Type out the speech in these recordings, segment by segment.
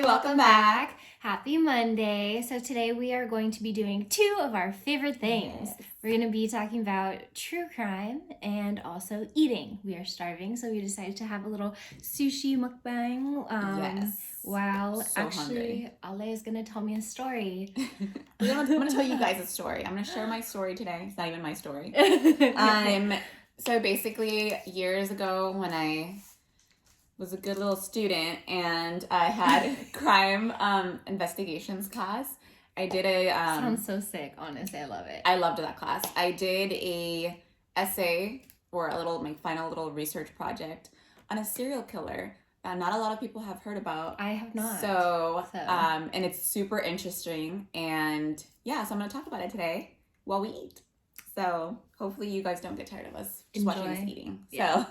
welcome back. Happy Monday. So today we are going to be doing two of our favorite things. Yes. We're going to be talking about true crime and also eating. We are starving, so we decided to have a little sushi mukbang. Yes. While So actually, Ale is going to tell me a story. I'm going to tell you guys a story. I'm going to share my story today. It's not even my story. So basically, years ago when I was a good little student and I had crime investigations class, I did a... Sounds so sick, honestly. I love it. I loved that class. I did a essay or my final little research project on a serial killer that not a lot of people have heard about. I have not. So. And it's super interesting. And yeah, so I'm going to talk about it today while we eat. So hopefully you guys don't get tired of us just watching us eating. Yeah.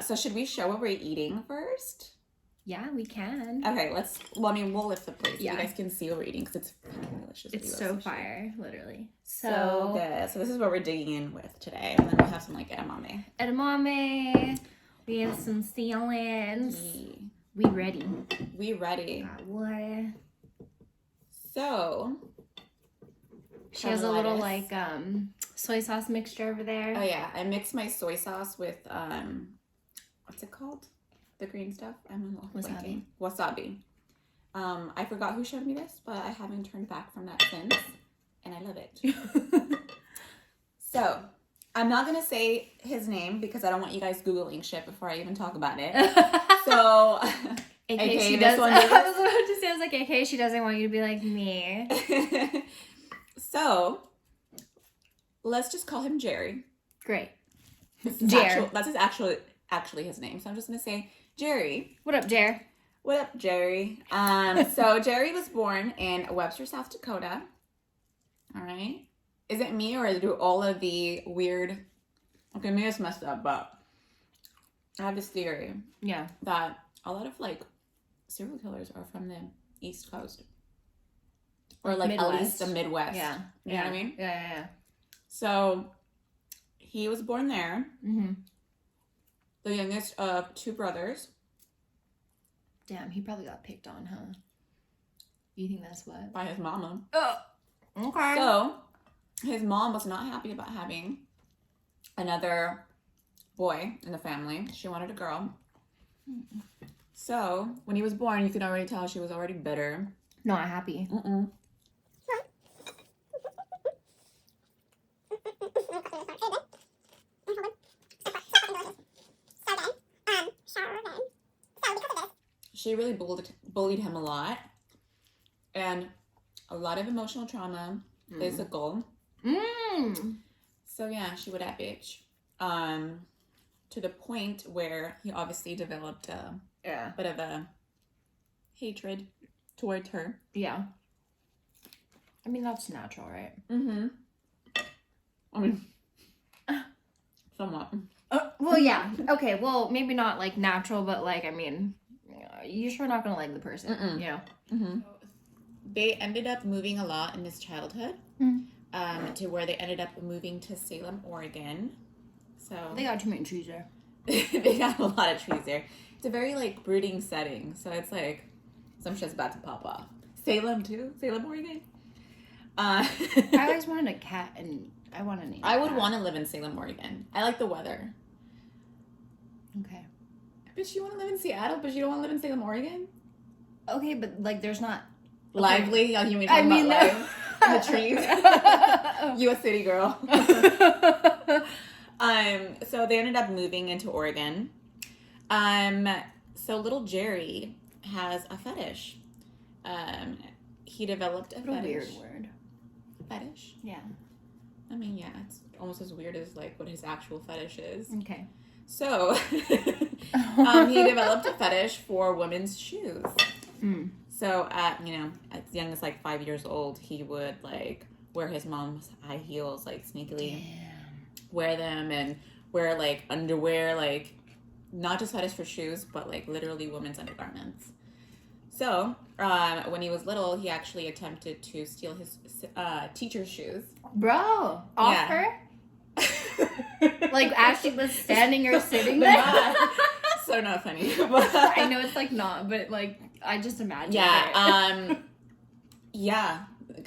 So should we show what we're eating first? Yeah, we can. Okay, we'll lift the plate so Yeah. you guys can see what we're eating because it's fucking delicious. It's so fire, literally. So good. So this is what we're digging in with today. And then we have some edamame. Edamame. We have some salads. We ready. We ready. Got water. So she has a little soy sauce mixture over there. Oh yeah, I mixed my soy sauce with what's it called? The green stuff. I don't know. Wasabi. Wasabi. I forgot who showed me this, but I haven't turned back from that since, and I love it. So I'm not gonna say his name because I don't want you guys Googling shit before I even talk about it. So, AK she does. I was about to say, I was like, AK she doesn't want you to be like me. So, let's just call him Jerry. Great. That's actually his name. So I'm just gonna say Jerry. What up, Jer? What up, Jerry? So Jerry was born in Webster, South Dakota. All right. Is it me or do all of the weird? Okay, maybe it's messed up, but I have this theory. Yeah. That a lot of serial killers are from the East Coast. Or Midwest. At least the Midwest. Yeah. You know what I mean? Yeah. So he was born there. Mm-hmm. The youngest of two brothers. Damn, he probably got picked on, huh? You think that's what? By his mama. Oh. Okay. So his mom was not happy about having another boy in the family. She wanted a girl. So when he was born, you could already tell she was already bitter. Not happy. Mm-mm. She really bullied him a lot, and a lot of emotional trauma, physical. So yeah, she would that bitch. To the point where he obviously developed a bit of a hatred towards her. Yeah. I mean, that's natural, right? Mm-hmm. I mean, somewhat. Well, yeah. Okay, well, maybe not natural, but I mean, you're sure not gonna like the person. Mm-mm. Yeah. Mm-hmm. They ended up moving a lot in his childhood, to where they ended up moving to Salem, Oregon. So they got too many trees there. They got a lot of trees there. It's a very brooding setting, so it's some shit's about to pop off. Salem too, Salem, Oregon. I always wanted a cat, and I want to name. I would want to live in Salem, Oregon. I like the weather. Okay. But you want to live in Seattle, but you don't want to live in Salem, Oregon? Okay, but there's not lively. You mean talking about life in the trees? You a city girl. So they ended up moving into Oregon. So little Jerry has a fetish. He developed a fetish. What a weird word. Fetish? Yeah. I mean, yeah, it's almost as weird as what his actual fetish is. Okay. So, he developed a fetish for women's shoes. So at as young as 5 years old, he would wear his mom's high heels sneakily. Wear them and wear underwear, not just fetish for shoes, but literally women's undergarments. So when he was little, he actually attempted to steal his teacher's shoes. Bro, off her? As she was standing or sitting there? are not funny. I know it's like not, but like I just imagine. Yeah. Yeah.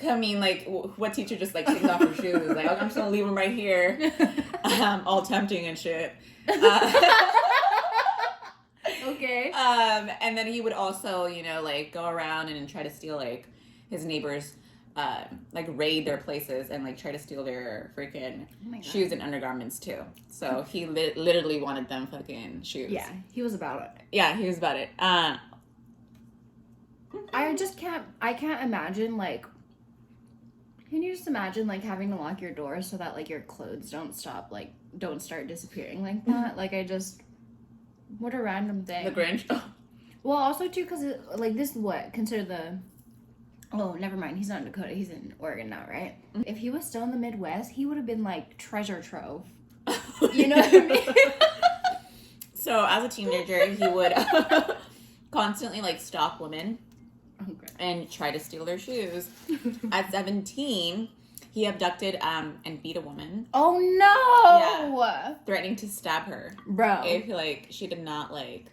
I mean, like, what teacher just like takes off her shoes? Like, I'm just gonna leave them right here, all tempting and shit. Okay. And then he would also, you know, like go around and try to steal like his neighbors, like raid their places and like try to steal their freaking shoes and undergarments too. So he literally wanted them fucking shoes. Yeah, he was about it. Yeah, he was about it. I can't imagine like. Can you just imagine like having to lock your door so that like your clothes don't start disappearing like that? Like what a random thing. The Grinch. Well, also too because like this is what consider the. Oh, never mind. He's not in Dakota. He's in Oregon now, right? Mm-hmm. If he was still in the Midwest, he would have been like treasure trove. You know what I mean? So as a teenager, he would constantly like stalk women. And try to steal their shoes. At 17, he abducted and beat a woman. Oh no! Yeah, threatening to stab her, bro. If like she did not like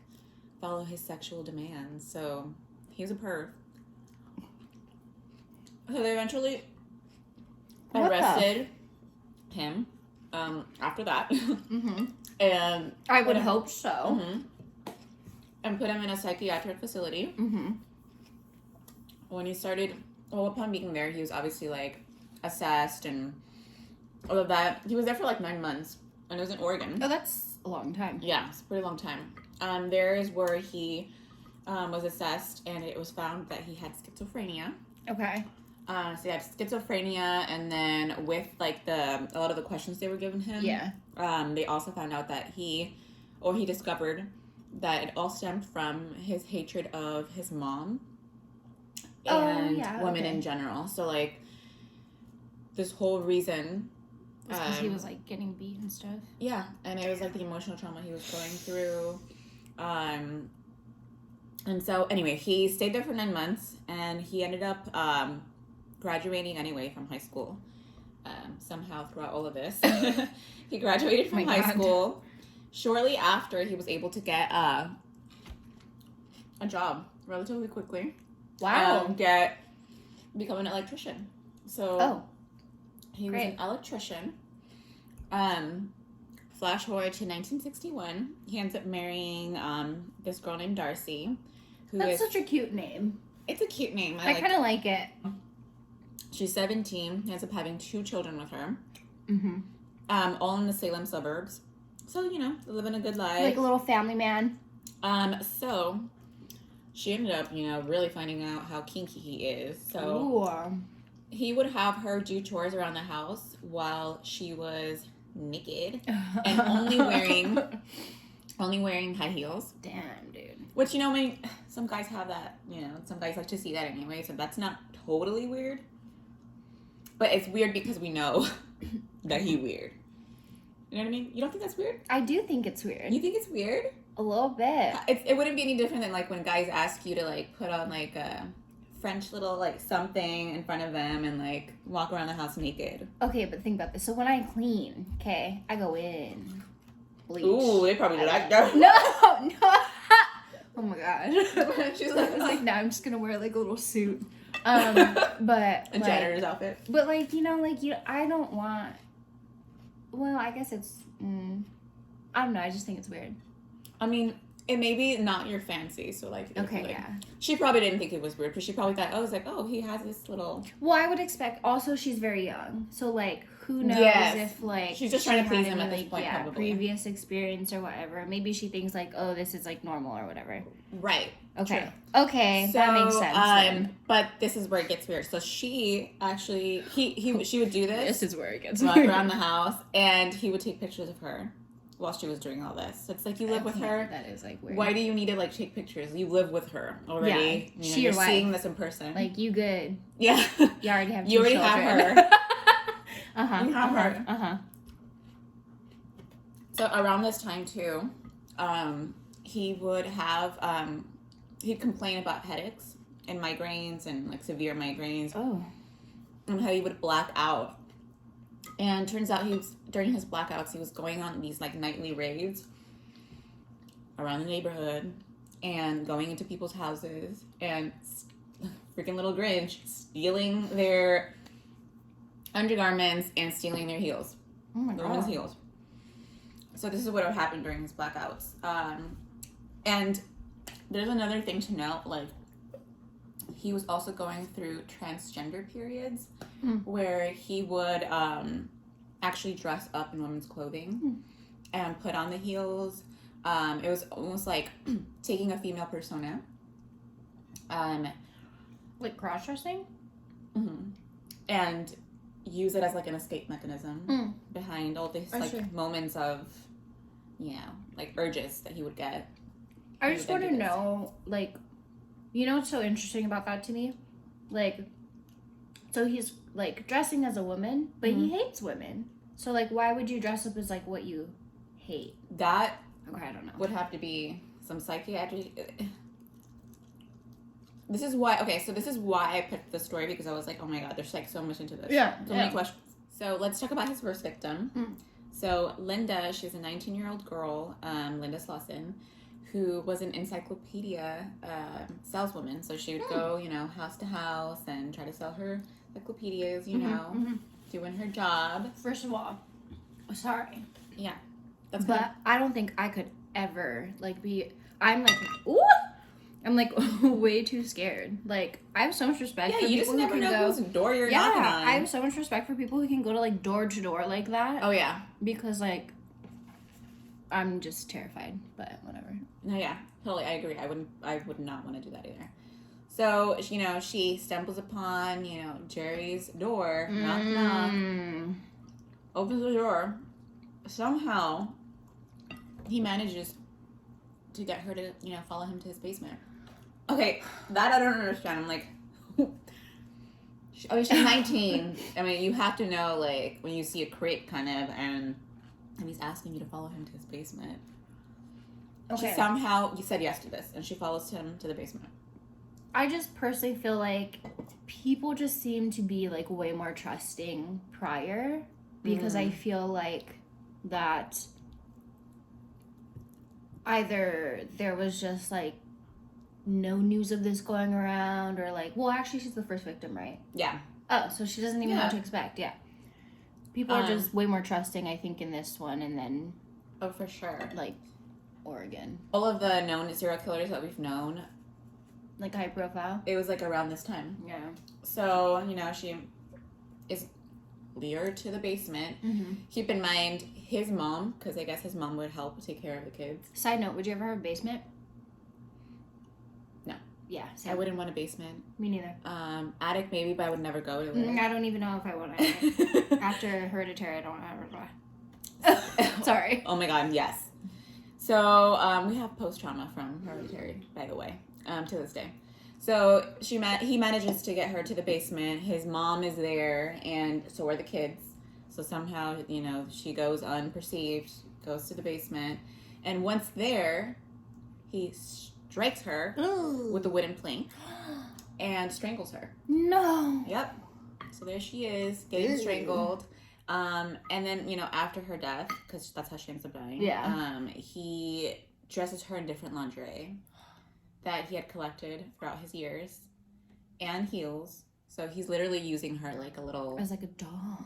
follow his sexual demands. So he was a perv. So they eventually arrested him. After that, mm-hmm. And I would hope so. Mm-hmm. And put him in a psychiatric facility. Mm-hmm. When he started, well, upon being there, he was obviously, like, assessed and all of that. He was there for, like, 9 months, and it was in Oregon. Oh, that's a long time. Yeah, it's a pretty long time. There is where he was assessed, and it was found that he had schizophrenia. Okay. So he had schizophrenia, and then with, like, a lot of the questions they were giving him, yeah. They also found out that he discovered that it all stemmed from his hatred of his mom. And women in general. So, like, this whole reason... because he was, like, getting beat and stuff? Yeah, and it was, like, the emotional trauma he was going through. And so, anyway, he stayed there for 9 months, and he ended up graduating anyway from high school. Somehow, throughout all of this. He graduated from high school. Shortly after, he was able to get a job relatively quickly. Wow. Become an electrician. So he was an electrician. Flash forward to 1961. He ends up marrying this girl named Darcy. That's such a cute name. It's a cute name. I kind of like it. She's 17. He ends up having 2 children with her. Mm-hmm. All in the Salem suburbs. So, you know, living a good life. Like a little family man. So... She ended up, you know, really finding out how kinky he is. So he would have her do chores around the house while she was naked and only wearing high heels. Damn, dude. Which, you know, I mean, some guys have that, you know, some guys like to see that anyway, so that's not totally weird. But it's weird because we know that he's weird. You know what I mean? You don't think that's weird? I do think it's weird. You think it's weird? A little bit. It wouldn't be any different than, like, when guys ask you to, like, put on, like, a French little, like, something in front of them and, like, walk around the house naked. Okay, but think about this. So when I clean, okay, I go in. Bleach. Ooh, they probably like that. No. Oh, my God. She's I was like, no, I'm just going to wear, like, a little suit. But, a janitor's outfit. But, like, you know, like, I don't want... Well, I guess it's... I don't know. I just think it's weird. I mean, it may be not your fancy, so, like... Okay, like, yeah. She probably didn't think it was weird, but she probably thought, he has this little... Well, I would expect... Also, she's very young. So, like, who knows if, like... She's just trying to please him at this point, probably. Previous experience or whatever. Maybe she thinks, like, oh, this is, like, normal or whatever. Right. Okay. True. Okay, so, that makes sense then. But this is where it gets weird. So she actually... She would do this. This is where it gets walk weird. Around the house, and he would take pictures of her while she was doing all this. So it's like, you live with her. That is, like, weird. Why do you need to, like, take pictures? You live with her already. Yeah. You're seeing this in person. Like, you good. Yeah. You already have 2 You already children. have her. Uh-huh. You have her. Uh-huh. So around this time, too, he would have... he'd complain about headaches and migraines and, like, severe migraines. Oh. And how he would black out. And turns out during his blackouts, he was going on these, like, nightly raids. around the neighborhood and going into people's houses and freaking little Grinch stealing their undergarments and stealing their heels. Oh my The god. women's heels. So this is what would happen during his blackouts. And there's another thing to note, like, he was also going through transgender periods where he would actually dress up in women's clothing and put on the heels. It was almost like taking a female persona. Like cross-dressing? Mm-hmm. And use it as like an escape mechanism behind all these like moments of, you know, like urges that he would get. I just want to know, like, you know what's so interesting about that to me? Like, so he's like dressing as a woman, but he hates women. So like, why would you dress up as like what you hate? That Okay, I don't know. would have to be some psychiatric. This is why I picked the story, because I was like, oh my god, there's like so much into this. Yeah. So many questions. So let's talk about his first victim. So Linda, she's a 19-year-old girl, Linda Slauson, who was an encyclopedia saleswoman. So she would go, you know, house to house and try to sell her encyclopedias, you know, doing her job. First of all, sorry. Yeah. But I don't think I could ever like be. I'm like, ooh, I'm like way too scared. Like I have so much respect. Yeah, for you people just who never can know go, whose door you're knocking on. I have so much respect for people who can go to like door to door like that. Oh yeah. Because like, I'm just terrified. But whatever. No, yeah, totally. I agree. I would not want to do that either. So, you know, she stumbles upon, you know, Jerry's door. Knock, knock. Opens the door. Somehow, he manages to get her to, you know, follow him to his basement. Okay, that I don't understand. I'm like, oh, she's 19. I mean, you have to know, like, when you see a creep, kind of, and he's asking you to follow him to his basement. Okay. She somehow, you said yes to this, and she follows him to the basement. I just personally feel like people just seem to be like way more trusting prior, because I feel like that either there was just like no news of this going around, or like, well, actually she's the first victim, right? Yeah. Oh, so she doesn't even know what to expect. Yeah. People are just way more trusting, I think, in this one, and then Oh, for sure. like Oregon. All of the known serial killers that we've known, Like high profile? it was like around this time. Yeah. So, you know, she is lured to the basement. Keep in mind, his mom, because I guess his mom would help take care of the kids. Side note, would you ever have a basement? No. Yeah, same. I wouldn't want a basement. Me neither. Attic maybe, but I would never go to it. I don't even know if I want to. After Hereditary, I don't ever go. Sorry. Oh my god, yes. So, we have post-trauma from Hereditary, by the way, to this day. So, he manages to get her to the basement. His mom is there, and so are the kids. So, somehow, you know, she goes unperceived, goes to the basement. And once there, he strikes her with a wooden plank and strangles her. No. Yep. So, there she is, getting strangled. And then, you know, after her death, because that's how she ends up dying, he dresses her in different lingerie that he had collected throughout his years, and heels. So he's literally using her like a little... As like a doll.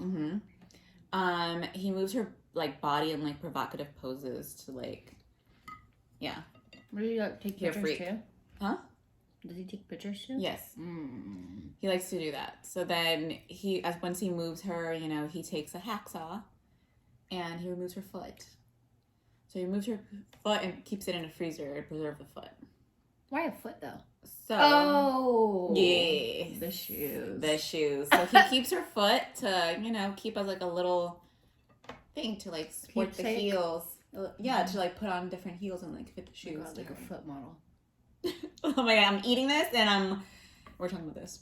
He moves her like body in like provocative poses to like... Yeah. What do you like, take pictures too? Huh? Does he take pictures too? Yes. He likes to do that. So then once he moves her, you know, he takes a hacksaw and he removes her foot. So he removes her foot and keeps it in a freezer to preserve the foot. Why a foot though? So yeah, the shoes. So he keeps her foot to, you know, keep as like a little thing to like support the heels. Yeah, to like put on different heels and like fit the shoes. Oh God, like a foot model. Oh my god, I'm eating this and we're talking about this.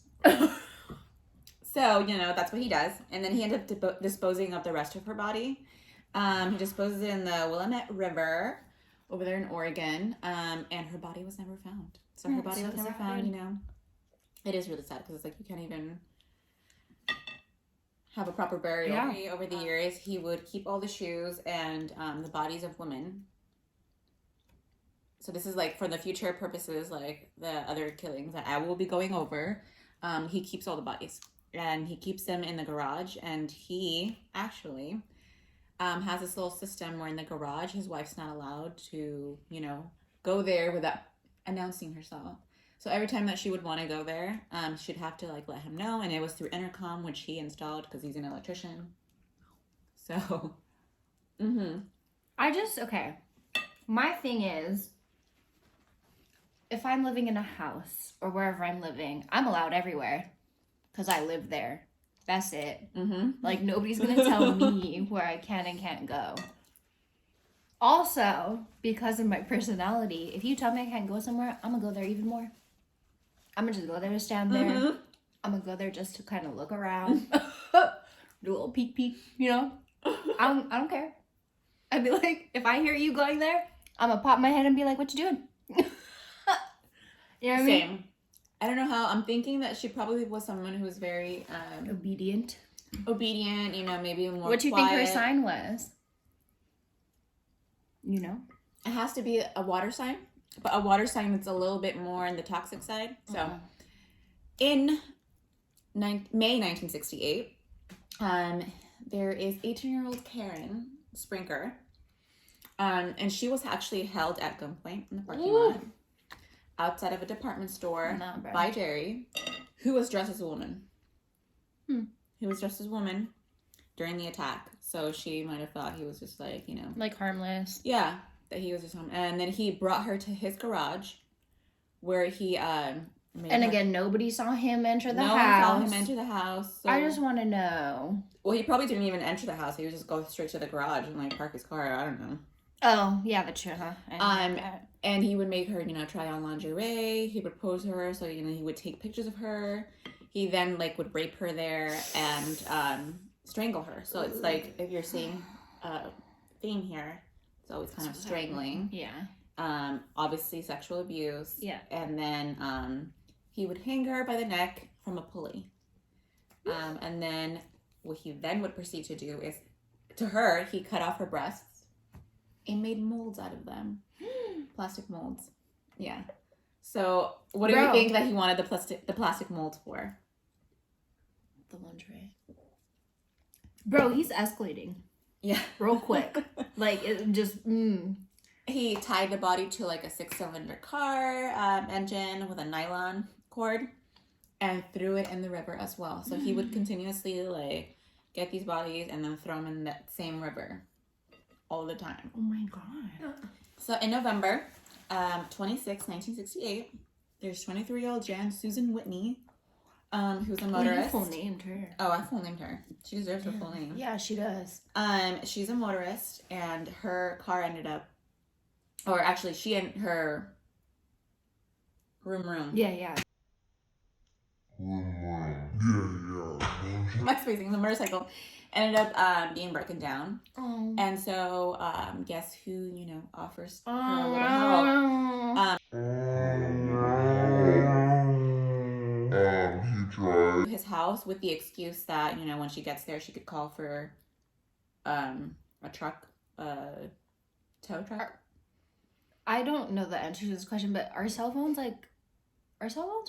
So, you know, that's what he does. And then he ends up disposing of the rest of her body. He disposes it in the Willamette River over there in Oregon. And her body was never found. So her body was never found, you know. It is really sad because it's like you can't even have a proper burial. Yeah. Over the years, he would keep all the shoes and the bodies of women so this is like for the future purposes, like the other killings that I will be going over. He keeps all the bodies and he keeps them in the garage, and he actually has this little system where in the garage his wife's not allowed to, go there without announcing herself. So every time that she would want to go there, she'd have to like let him know, and it was through intercom, which he installed because he's an electrician. So, okay. My thing is, if I'm living in a house or wherever I'm living, I'm allowed everywhere because I live there. That's it. Like, nobody's going to tell me where I can and can't go. Also, because of my personality, if you tell me I can't go somewhere, I'm going to go there even more. I'm going to just go there to stand there. I'm going to go there just to kind of look around. Do a little peek, I don't care. I'd be like, if I hear you going there, I'm going to pop my head and be like, what you doing? You know what I mean? Same. I don't know how. I'm thinking that she probably was someone who was very obedient, maybe more what do you quiet. think her sign was? It has to be a water sign, but a water sign that's a little bit more on the toxic side. So in May 1968, there is 18-year-old Karen Sprinker, and she was actually held at gunpoint in the parking lot outside of a department store by Jerry, who was dressed as a woman. He was dressed as a woman during the attack, so she might have thought he was just like, like harmless. Yeah, that he was just home. And then he brought her to his garage, where he again, nobody saw him enter the house. No one saw him enter the house. So... I just want to know. Well, he probably didn't even enter the house. He would just go straight to the garage and like park his car. I don't know. Oh, yeah, that's true, huh? And he would make her, try on lingerie. He would pose her, so he would take pictures of her. He then would rape her there and strangle her. So it's like, if you're seeing a theme here, it's always kind of strangling. Yeah. Obviously sexual abuse. Yeah. And then he would hang her by the neck from a pulley. And then what he then would proceed to do is, to her, he cut off her breasts and made molds out of them. Plastic molds. Yeah. So what do you think that he wanted the plastic molds for? The lingerie. Bro, he's escalating. Yeah. Real quick. It just, He tied the body to a 6-cylinder car engine with a nylon cord and threw it in the river as well. So he would continuously get these bodies and then throw them in that same river all the time. Oh my God. So in November 26, 1968, there's 23-year-old Jan Susan Whitney, who's a motorist. You full named her. Oh, I full named her. She deserves her full name. Yeah, she does. She's a motorist, and her car ended up, or actually, she and her room. Yeah. My spacing, the motorcycle ended up being broken down. Oh. And so, guess who, offers her a little help? He drove his house with the excuse that, when she gets there, she could call for a truck, tow truck. I don't know the answer to this question, but are cell phones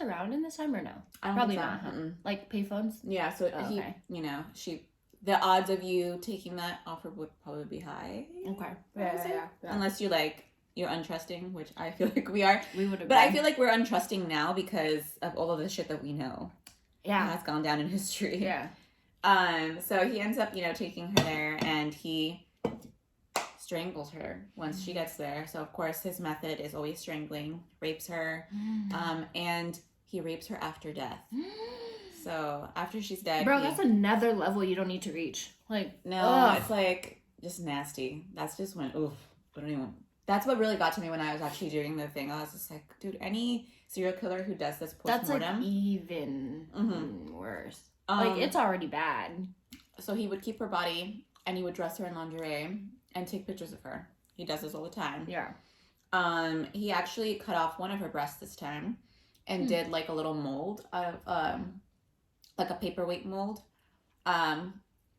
around in this time or no? Probably not. Huh? Like payphones? Yeah, so the odds of you taking that offer would probably be high. Okay. Yeah. Unless you're untrusting, which I feel like we are. We would have. But I feel like we're untrusting now because of all of the shit that we know. Yeah. That's gone down in history. Yeah. So he ends up, taking her there, and he strangles her once she gets there. So of course his method is always strangling, rapes her, and he rapes her after death. So after she's dead, bro, that's another level you don't need to reach. It's just nasty. That's just when I don't even. That's what really got to me when I was actually doing the thing. I was just like, dude, any serial killer who does this postmortem, that's even worse. It's already bad. So he would keep her body and he would dress her in lingerie and take pictures of her. He does this all the time. Yeah. He actually cut off one of her breasts this time and did a little mold of a paperweight mold. And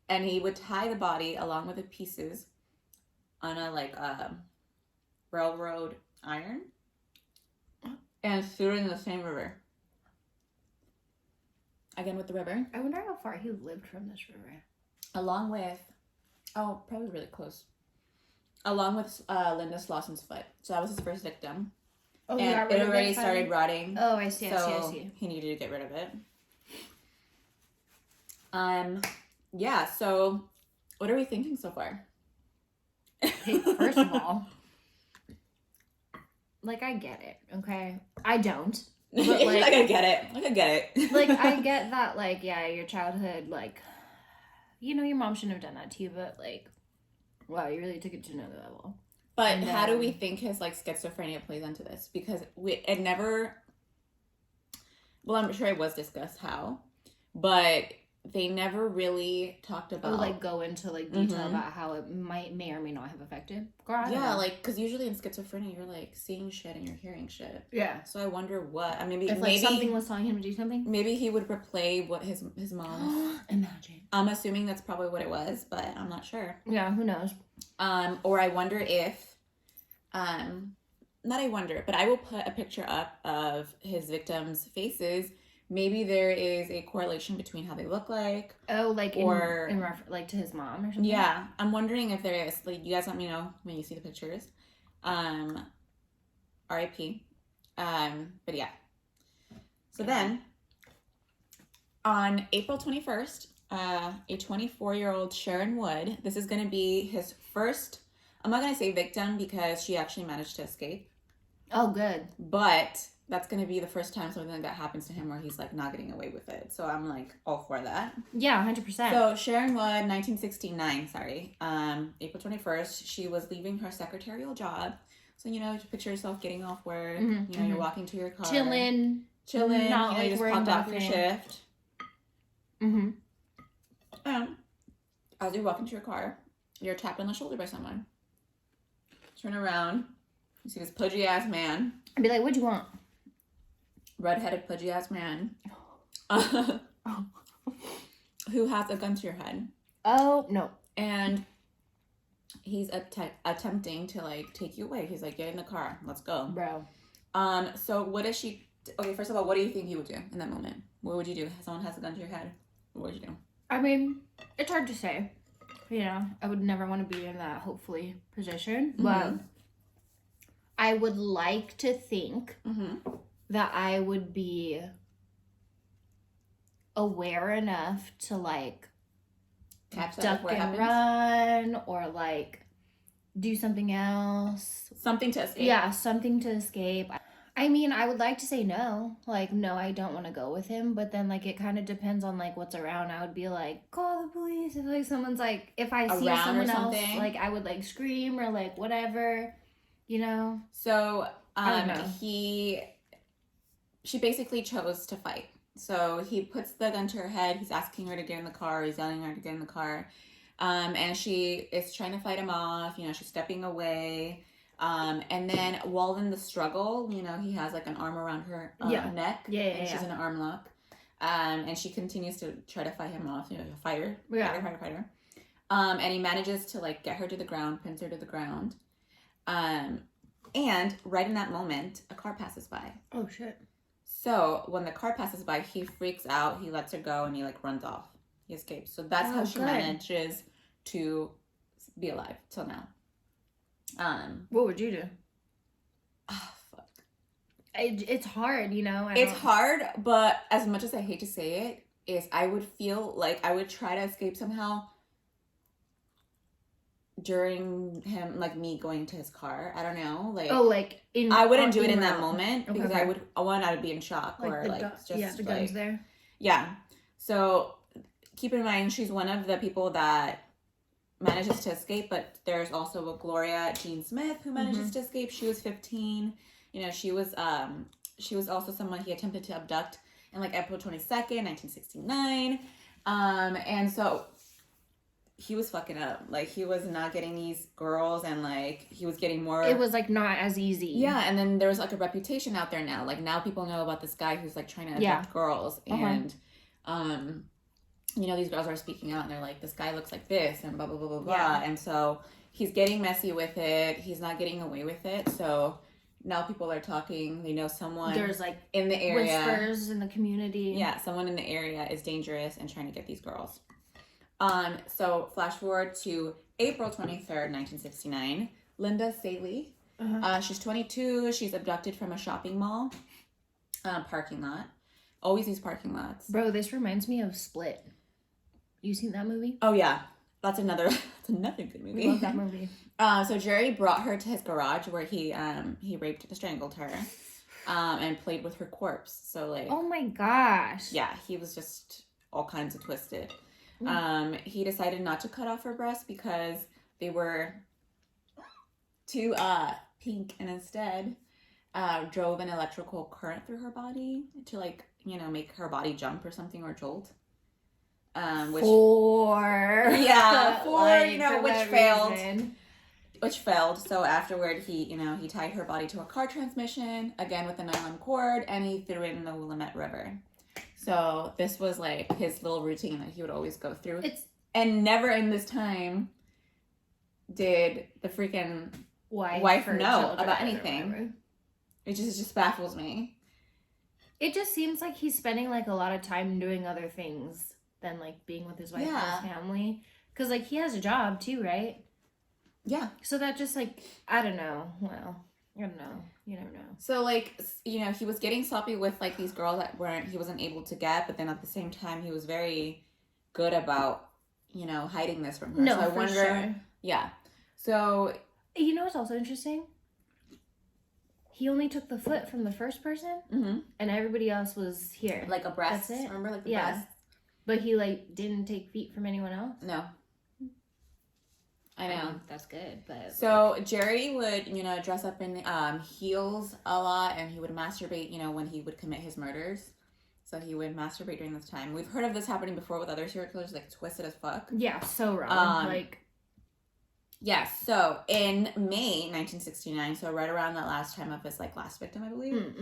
he would tie the body along with the pieces on a railroad iron and threw it in the same river. Again with the river. I wonder how far he lived from this river. Along with, probably really close. Along with Linda Slauson's foot. So that was his first victim. Oh, and it already started rotting. Oh, I see. He needed to get rid of it. Yeah, so what are we thinking so far? Hey, first of all, like, I get it, okay? I don't. But, like, I get it. Like, I get that, like, yeah, your childhood, like, you know, your mom shouldn't have done that to you, but, like, wow, you really took it to another level. But how do we think his, like, schizophrenia plays into this? Because it never, well, I'm sure it was discussed how, but they never really talked about, like, go into, like, detail about how it may or may not have affected. Girl, yeah, like, because usually in schizophrenia you're, like, seeing shit and you're hearing shit. Yeah. So I wonder what, I mean, if, like, maybe something was telling him to do something. Maybe he would replay what his mom. Imagine. I'm assuming that's probably what it was, but I'm not sure. Yeah, who knows? Or I wonder if, not I wonder, but I will put a picture up of his victims' faces. Maybe there is a correlation between how they look like. Oh, like or in like to his mom or something. Yeah, I'm wondering if there is. Like, you guys let me know when you see the pictures. R.I.P. But yeah. So then, on April 21st, a 24-year-old Sharon Wood. This is going to be his first. I'm not going to say victim because she actually managed to escape. Oh, good. But that's going to be the first time something like that happens to him where he's, like, not getting away with it. So I'm, like, all for that. Yeah, 100%. So Sharon Wood, 1969, April 21st, she was leaving her secretarial job. So, you know, you picture yourself getting off work. You know, you're walking to your car. Chilling. Not, you know, you just popped off your shift. As you're walking to your car, you're tapped on the shoulder by someone. Turn around. You see this pudgy-ass man. I'd be like, what'd you want? Red-headed pudgy-ass man. Who has a gun to your head. Oh, no. And he's attempting to, like, take you away. He's like, get in the car. Let's go. Bro. So what does she... Okay, first of all, what do you think he would do in that moment? What would you do? Someone has a gun to your head. What would you do? I mean, it's hard to say. You know, I would never want to be in that, hopefully, position. But I would like to think that I would be aware enough to, like, duck and run or, like, do something else. Something to escape. Yeah, something to escape. I mean, I would like to say no. Like, no, I don't want to go with him. But then, like, it kind of depends on, like, what's around. I would be like, call the police. If, like, someone's, like, if I see someone else, like, I would, like, scream or, like, whatever, you know? So, I don't know. She basically chose to fight. So, he puts the gun to her head. He's asking her to get in the car. He's yelling at her to get in the car. And she is trying to fight him off. You know, she's stepping away. And then while in the struggle, you know, he has, like, an arm around her neck. And she's in an arm lock. And she continues to try to fight him off. You know, fighter. And he manages to, like, get her to the ground, pins her to the ground. And right in that moment, a car passes by. Oh, shit. So when the car passes by, he freaks out. He lets her go and he, like, runs off. He escapes. So that's how she manages to be alive till now. What would you do? Oh, fuck. It's hard, you know? It's hard, but as much as I hate to say it, is I would feel like I would try to escape somehow during him, like, me going to his car. I don't know. Like, I wouldn't do it in that moment because I would be in shock, like, or, like, just, the gun's there. Yeah. So keep in mind, she's one of the people that manages to escape, but there's also a Gloria Jean Smith who manages to escape. She was 15. You know, she was also someone he attempted to abduct in, like, April 22nd, 1969. And so he was fucking up. Like, he was not getting these girls, and, like, he was getting more. It was, like, not as easy. Yeah, and then there's, like, a reputation out there now. Like, now people know about this guy who's, like, trying to abduct girls, and you know, these girls are speaking out and they're like, this guy looks like this and blah, blah, blah, blah, blah. And so he's getting messy with it. He's not getting away with it. So now people are talking. They know someone There's like in the area. whispers in the community. Yeah, someone in the area is dangerous and trying to get these girls. So flash forward to April 23rd, 1969. Linda Saley. She's 22. She's abducted from a shopping mall parking lot. Always these parking lots. Bro, this reminds me of Split. You seen that movie? Oh yeah, that's another good movie. I love that movie. So Jerry brought her to his garage where he raped and strangled her, and played with her corpse. So like, oh my gosh. Yeah, he was just all kinds of twisted. He decided not to cut off her breasts because they were too pink, and instead drove an electrical current through her body to like, you know, make her body jump or something, or jolt. Which, like, you know, which failed. So afterward, he tied her body to a car transmission, again with a nylon cord, and he threw it in the Willamette River. So this was like his little routine that he would always go through. And never in this time did the freaking wife know about anything. It just baffles me. It just seems like he's spending like a lot of time doing other things than like being with his wife and his family. Because like he has a job too, right? Yeah. So that just like, I don't know. Well, I don't know. You never know. So like, you know, he was getting sloppy with like these girls that he wasn't able to get, but then at the same time he was very good about, you know, hiding this from her. No, so I for wonder, sure. Yeah. So you know what's also interesting? He only took the foot from the first person, and everybody else was here. Like a breast. That's it. Remember, like the breast? But he like didn't take feet from anyone else? No. I know. That's good, but... So Jerry would, you know, dress up in heels a lot, and he would masturbate, you know, when he would commit his murders. So he would masturbate during this time. We've heard of this happening before with other serial killers, like twisted as fuck. Yeah, so wrong. Yes, so in May 1969, so right around that last time of his like last victim, I believe,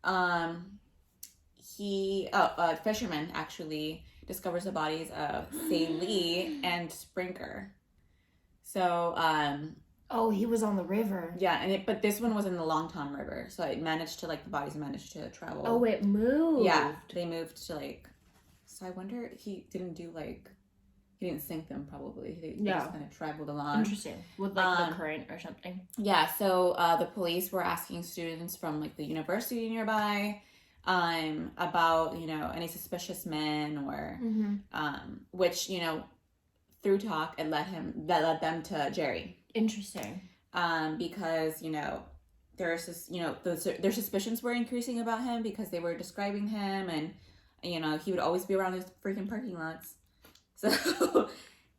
a fisherman actually discovers the bodies of Saley and Sprinker. So, he was on the river. Yeah, but this one was in the Long Tom River, so it managed to like the bodies managed to travel. Oh, it moved. Yeah, they moved to like. So I wonder he didn't do like. He didn't sink them, probably. They just kind of traveled along. Interesting. With like the current or something. Yeah, so the police were asking students from like the university nearby about, you know, any suspicious men or which, you know, through talk it led them to Jerry. Interesting. Because, you know, their suspicions were increasing about him because they were describing him, and you know, he would always be around those freaking parking lots. So,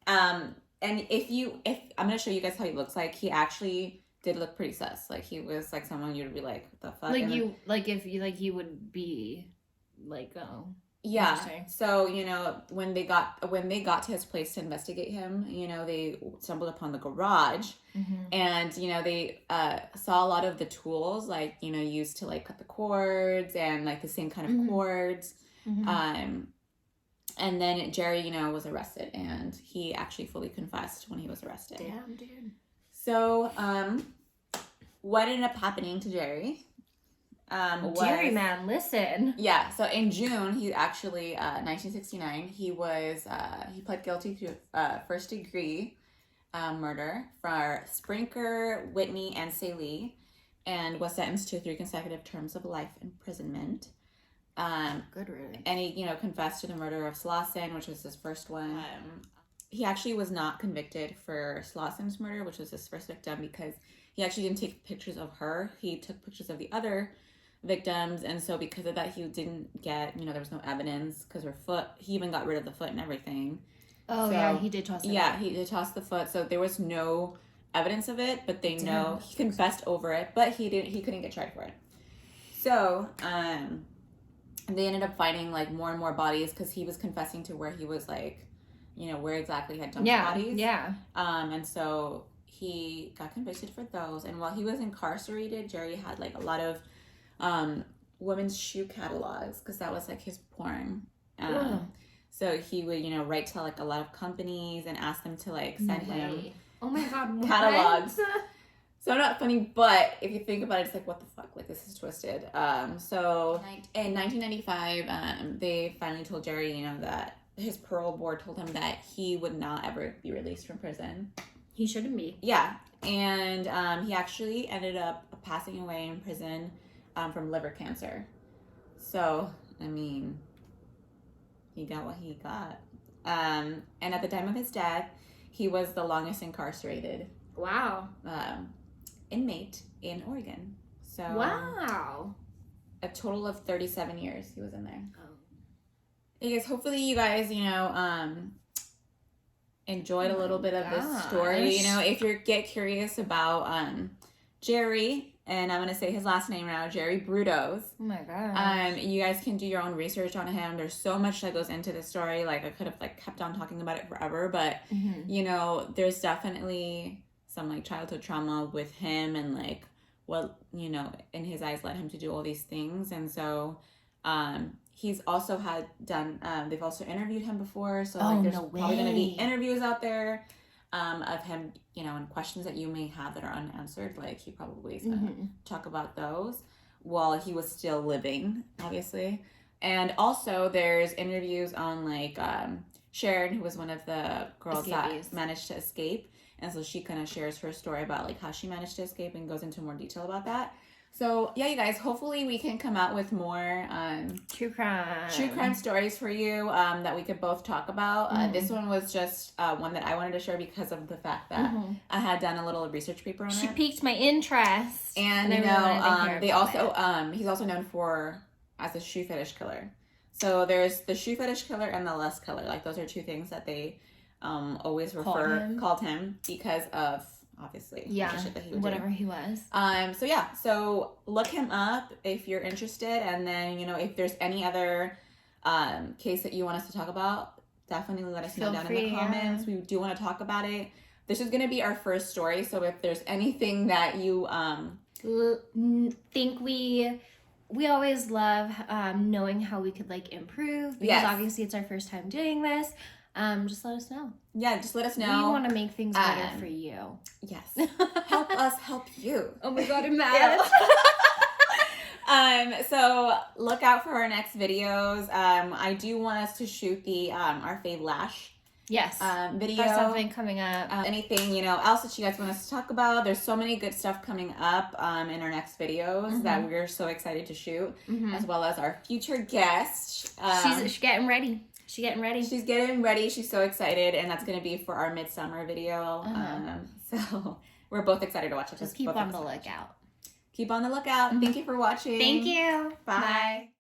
and if I'm gonna show you guys how he looks like, he actually did look pretty sus. Like he was like someone you'd be like, what the fuck? Like he would be like, oh. Yeah. So, you know, when they got to his place to investigate him, you know, they stumbled upon the garage, and you know, they saw a lot of the tools like, you know, used to like cut the cords and like the same kind of cords. And then Jerry, you know, was arrested, and he actually fully confessed when he was arrested. Damn, dude. So, what ended up happening to Jerry? Jerry, man, listen. Yeah, so in June, he actually, 1969, he pled guilty to first degree murder for Sprinker, Whitney, and Saley, and was sentenced to 3 consecutive terms of life imprisonment. Good riddance. And he, you know, confessed to the murder of Slauson, which was his first one. He actually was not convicted for Slauson's murder, which was his first victim, because he actually didn't take pictures of her. He took pictures of the other victims, and so because of that, he didn't get, you know, there was no evidence because her foot, he even got rid of the foot and everything. Oh, so, yeah, he did toss it. Yeah, he did toss the foot, so there was no evidence of it, but they know he confessed over it, but he couldn't get tried for it. So, they ended up finding like more and more bodies because he was confessing to where he was like, you know, where exactly he had dumped bodies. Yeah. And so he got convicted for those. And while he was incarcerated, Jerry had like a lot of women's shoe catalogs because that was like his porn. So he would, you know, write to like a lot of companies and ask them to like send him oh my god, catalogs. So not funny, but if you think about it, it's like, what the fuck? Like, this is twisted. So in 1995, they finally told Jerry, you know, that his parole board told him that he would not ever be released from prison. He shouldn't be. Yeah. And he actually ended up passing away in prison from liver cancer. So, I mean, he got what he got. And at the time of his death, he was the longest incarcerated Wow. Inmate in Oregon. So Wow. a total of 37 years he was in there. Oh. I guess hopefully you guys, you know, enjoyed a little bit of this story. You know, if you get curious about Jerry, and I'm gonna say his last name now, Jerry Brudos. Oh my god. You guys can do your own research on him. There's so much that goes into this story. Like I could have like kept on talking about it forever, but you know, there's definitely some like childhood trauma with him and like what, you know, in his eyes led him to do all these things. And so he's also had done they've also interviewed him before, so like there's probably going to be interviews out there of him, you know, and questions that you may have that are unanswered, like he probably is going to talk about those while he was still living, obviously. And also there's interviews on like Sharon, who was one of the girls that managed to escape, and so she kind of shares her story about like how she managed to escape and goes into more detail about that. So yeah, you guys, hopefully we can come out with more true crime stories for you that we could both talk about. This one was just one that I wanted to share because of the fact that I had done a little research paper on it. She piqued my interest, and you know, they also he's also known for as a shoe fetish killer. So there's the shoe fetish killer and the lust killer. Like those are two things that they always called him because of obviously the shit that he would whatever do. He was. So look him up if you're interested, and then you know if there's any other case that you want us to talk about, definitely let us know down in the comments. We do want to talk about it. This is going to be our first story, so if there's anything that you think we always love knowing how we could like improve, because obviously it's our first time doing this. Just let us know. Yeah, just let us know. We want to make things better for you. Yes. Help us help you. Oh my god, I'm mad. So look out for our next videos. I do want us to shoot the our fave lash. Yes. Video. That's something coming up. Anything, you know, else that you guys want us to talk about. There's so many good stuff coming up in our next videos that we're so excited to shoot, as well as our future guest. She's getting ready. She's getting ready. She's so excited, and that's going to be for our midsummer video. So we're both excited to watch it. Just keep on the lookout. Keep on the lookout. Thank you for watching. Thank you. Bye.